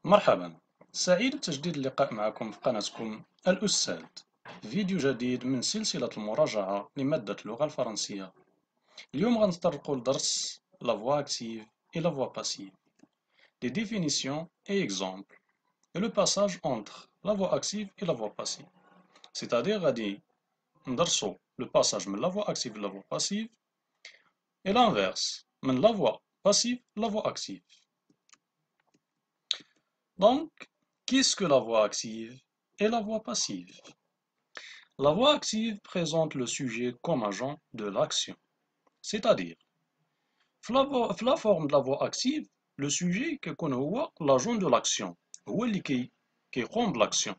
مرحبا، سعيد بتجديد اللقاء معكم في قناتكم الأستاذ. فيديو جديد من سلسلة المراجعة لمادة اللغة الفرنسية. اليوم غنتطرقوا لدرس la voix active et la voix passive, les définitions et exemples, et le passage entre la voix active et la voix passive. C'est-à-dire غادي ندرسوا le passage من la voix active à la voix passive et l'inverse من la voix passive à la voix active. Donc, qu'est-ce que la voix active et la voix passive? La voix active présente le sujet comme agent de l'action. C'est-à-dire, في la forme de la voix active, le sujet كيكون هو l'agent de l'action. هو اللي كيقوم بl'action.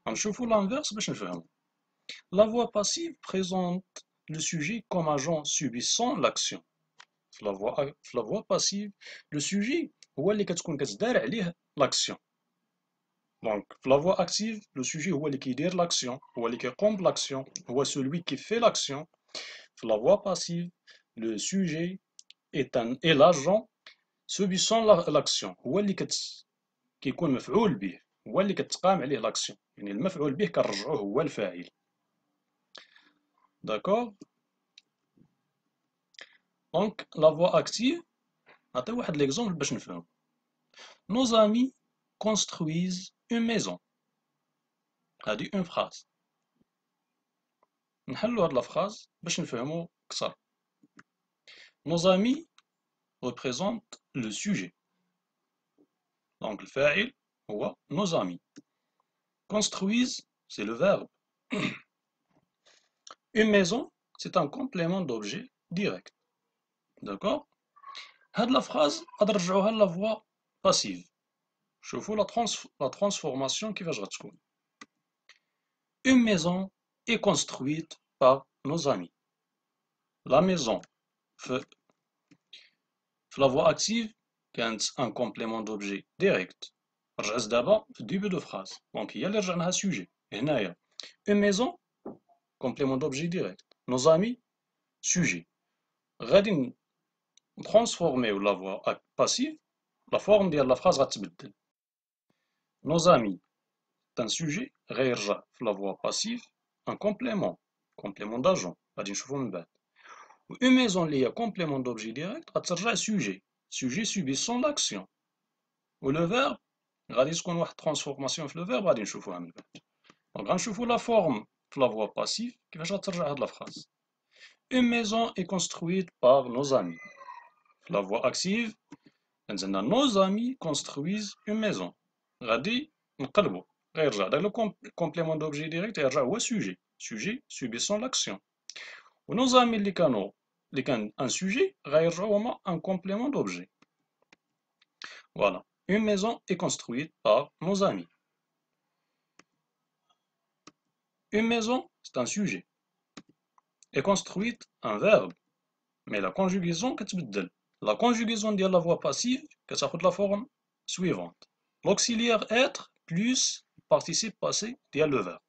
غنشوفو l'inverse باش نفهمو. La voix passive présente le sujet comme agent subissant l'action. في la voix passive, le sujet هو اللي كتكون كتدار عليه l'action. Donc, la voix active, le sujet هو اللي كيدير l'action, هو اللي كيقوم بl'action, هو celui qui fait l'action. La voix passive, le sujet est l'agent subissant l'action, هو اللي كيكون مفعول به، هو اللي كتقام عليه l'action. يعني المفعول به كنرجعوه هو الفاعل. D'accord? Donc, la voix active, نعطي واحد l'exemple باش نفهم. Nos amis construisent une maison. هذه une phrase. نحلو هاد الفراز باش نفهمو أكثر. Nos amis représentent le sujet. Donc le fa'il هو nos amis. Construisent, c'est le verbe. Une maison, c'est un complément d'objet direct. D'accord? هاد la phrase غادي نرجعوها la voix passive. شوفوا la transformation كيفاش غتكون. Une maison est construite par nos amis. La maison في la voix active كانت un complément d'objet direct. رجعت دابا في début de phrase. Donc هي اللي رجعناها sujet. هنايا une maison complément d'objet direct. Nos amis sujet. غادي نترانسفورميو la voix passive. La forme ديال la phrase غتبدل. Nos amis c'est un sujet غيرجع في la voix passive un complément d'agent. غادي نشوفو من بعد. Une maison اللي هي complément d'objet direct غترجع sujet subissant l'action. و le verbe غادي تكون واحد transformation في le verbe غادي نشوفوها من بعد. دونك غنشوفو la forme في la voix passive كيفاش غترجع هاد la phrase. Une maison est construite par nos amis. في la voix active عندنا nos amis construisent une maison. غادي نقلبو غيرجع داك le complément d'objet direct يرجع هو sujet subissant l'action. و nos amis اللي كان un sujet غيرجعو هما un complément d'objet. Voilà. Une maison est construite par nos amis. Une maison, c'est un sujet. Est construite un verbe. Mais la conjugaison كتبدل. La conjugaison ديال la voix passive كتاخد la forme suivante. L'auxiliaire être plus participe passé ديال le verbe.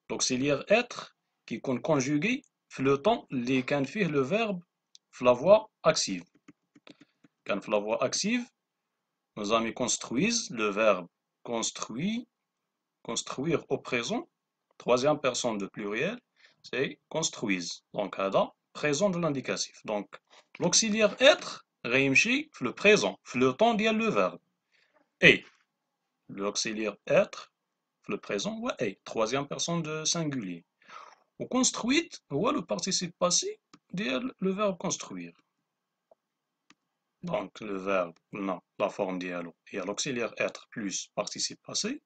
L'auxiliaire être كيكون conjugué في le temps اللي كان فيه le verbe في la voix active. كان في la voix active nos amis construisent le verbe construire au présent, troisième personne de pluriel, c'est construisent. Donc, هذا présent de l'indicatif. Donc, l'auxiliaire être غيمشي في le présent, في le temps ديال le verbe. Et l'auxiliaire être في le présent هو est, troisième personne de singulier. Ou construite هو le participe passé ديال le verbe construire. Donc, le verbe, non, la forme ديالو هي l'auxiliaire être plus participe passé.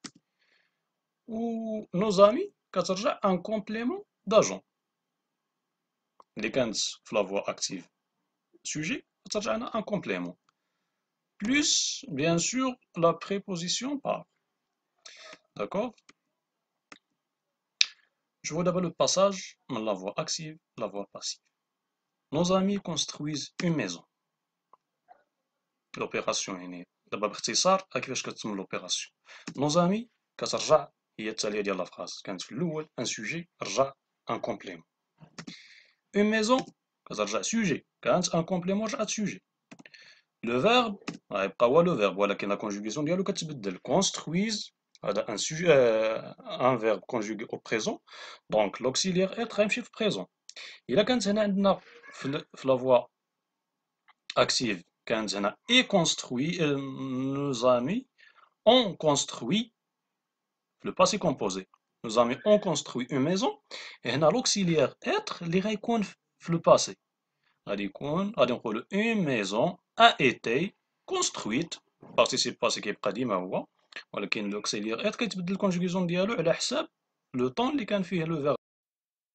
Ou nos amis كترجع un complément d'agent. اللي كانت في la voix active sujet كترجع لنا un complément. Plus, bien sûr, la préposition par. D'accord? Je vois d'abord le passage de la voix active, la voix passive. Nos amis construisent une maison. L'opération est née. D'abord باختصار كيفاش كتتم l'opération. Nos amis كترجع هي التالية ديال la phrase. كانت في الأول un sujet رجع un complément. Une maison كترجع sujet كانت un complément رجعت sujet. Le verbe غيبقى هو le verbe ولكن la conjugaison ديالو كتبدل. Construise هذا un sujet un verbe conjugué au présent donc l'auxiliaire être غيمشي في présent. إلا كانت هنا عندنا في la voie active كانت هنا et construit nos amis ont construit le passé composé. Nos amis ont construit une maison et هنا l'auxiliaire être اللي غيكون في le passé. غادي نقولوا une maison a été construite participe passé كيبقى ديما هو ولكن l'auxiliaire être كيتبدل الكونجوغيزون ديالو على حساب لو طون اللي كان فيه لو فيرب.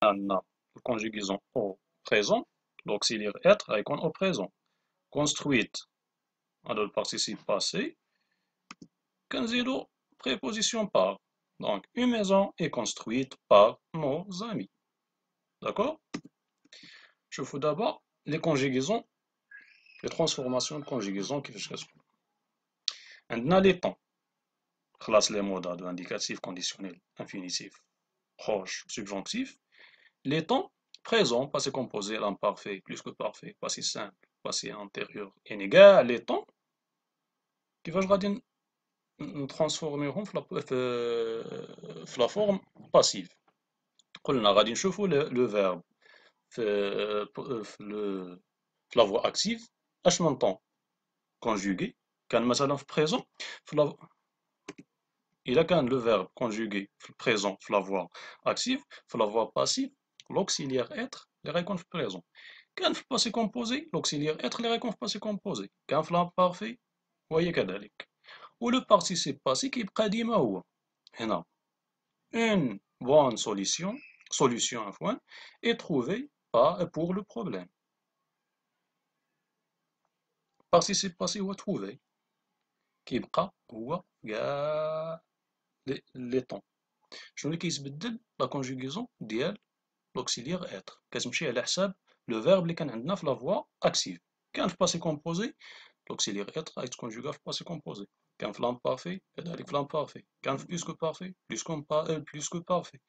عندنا الكونجوغيزون au présent l'auxiliaire être غيكون au présent. Construite هذا البارتيسيب passé كنزيدو préposition par. Donc une maison est construite par nos amis. D'accord? Je fais d'abord les conjugaisons, les transformations de conjugaison كيفاش كتكون. عندنا les temps. خلاص les modes de indicatif, conditionnel, infinitif, proche, subjonctif. Les temps présent, passé composé, l'imparfait, plus que parfait, passé simple, passé antérieur, inégal. Les temps كيفاش غادي نترانسفورميهم في la forme passive. قلنا غادي نشوفوا le verbe في la voie active اش من temps conjugué كان مثلا في présent إلا كان le verbe conjugué في présent في la voie active في la voie passive l'auxiliaire être اللي غيكون في présent. كان في passé composé l'auxiliaire être اللي غيكون في passé composé. كان في l'imparfait وهي كذلك. و le participe passé كيبقى ديما هو. هنا une bonne solution عفوا est trouvée pour le problème. participe passé هو trouvé كيبقى هو كاع لي طون. شنو اللي كيتبدل؟ لا كونجوغيزون ديال l'auxiliaire être كتمشي على حساب لو فيرب اللي كان عندنا في لا فوا اكتيف. كان في باسي كومبوزي l'auxiliaire être غيتكونجوغا في باسي كومبوزي. كان في لامبارفي كذلك في لامبارفي. كان في بلوس كو بارفي بلوس كو بارفي.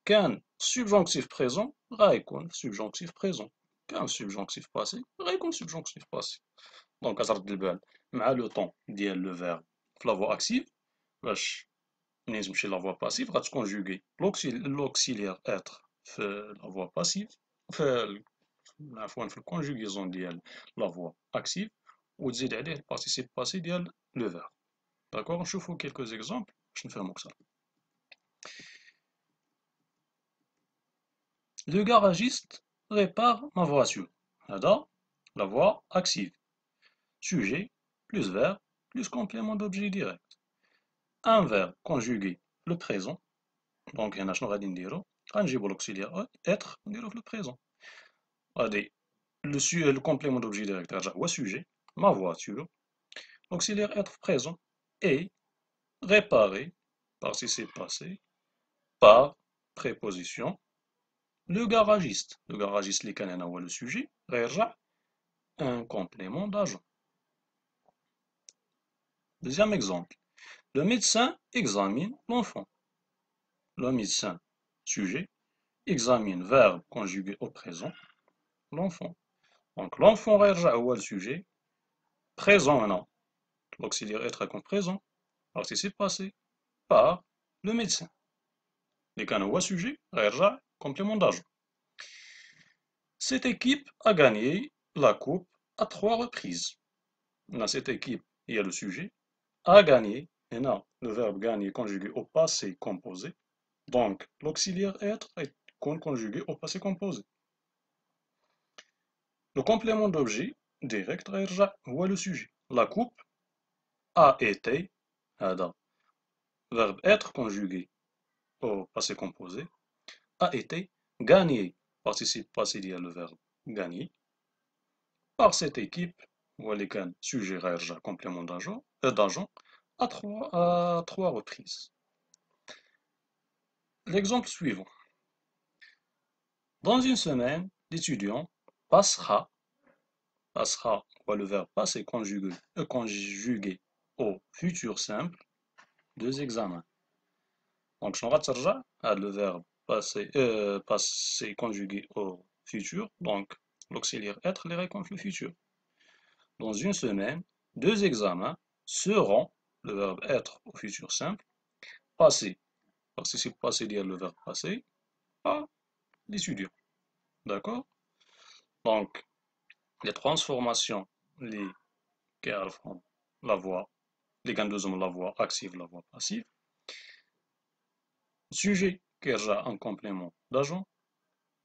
كان subjonctif présent غيكون في subjonctif présent. كان في subjonctif passé غيكون في subjonctif passé. دونك كترد البال مع لو طون ديال لو فيرب في لا فوا اكتيف باش ملي تمشي لا فوا باسيف غتكونجوغي l'auxiliaire être في لا فوا باسيف عفوا في الكونجوغيزون ديال لا فوا اكتيف وتزيد عليه البارتيسيب باسي ديال لو فيرب. داكوغ نشوفو كيلكو زيكزامبل باش نفهمو اكثر. Le garagiste répare ma voiture. هذا la voix active. Sujet plus verbe plus complément d'objet direct. Un verbe conjugué le présent. Donc هنا شنو غادي نديرو؟ غنجيبو l'auxiliaire être نديرو في le présent. غادي le complément d'objet direct رجع هو sujet ma voiture. L'auxiliaire être présent et réparé participe passé par préposition. Le garagiste اللي كان هنا هو le sujet غيرجع un complément d'agent. Deuxième exemple. Le médecin examine l'enfant. Le médecin, sujet, examine, verbe conjugué au présent, l'enfant. Donc l'enfant غيرجع هو le sujet, présent maintenant. L'auxiliaire être comme présent, participe passé, par le médecin. اللي كان هو sujet غيرجع complément d'agent. Cette équipe a gagné la coupe à 3 reprises. Dans cette équipe, il y a le sujet, a gagné, et là, le verbe gagner conjugué au passé composé. Donc, l'auxiliaire être est conjugué au passé composé. Le complément d'objet direct غيرجع هو le sujet. La coupe a été, هذا verbe être conjugué au passé composé, a été gagné, participe passé ديال le verbe gagner, par cette équipe, هو اللي كان sujet غيرجع complément d'agent à trois reprises. L'exemple suivant. Dans une semaine, l'étudiant passera, voit le verbe passer conjugué au futur simple, 2 examens. Donc, je vais le verbe passer conjugué au futur, donc l'auxiliaire être les réponses le futur. dans une semaine, 2 examens seront, le verbe être au futur simple, passé. Participe passé dire le verbe passé à l'étudiant. D'accord? Donc, les transformations les كيعرفهم la voix, اللي كندوزو من la voix active la voix passive. Sujet كيرجع en complément d'agent.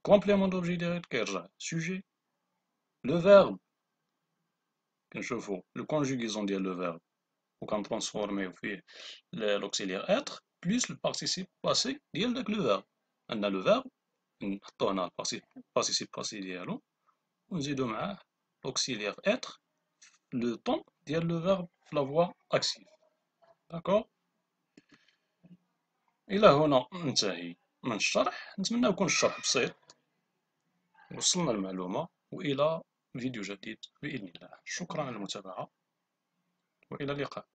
Complément d'objet direct كيرجع sujet. Le verbe كنشوفو le conjugaison ديال le verbe وكنترانسفورميو فيه l'auxiliaire être plus le participe passé ديال داك le verbe. عندنا le verbe نحطو هنا participe passé ديالو ونزيدو معاه l'auxiliaire être le temps ديال le verbe في la voix active. d'accord. إلى هنا ننتهي من الشرح، نتمنى يكون الشرح بسيط وصلنا المعلومة، وإلى فيديو جديد بإذن الله. شكرا على المتابعة وإلى اللقاء.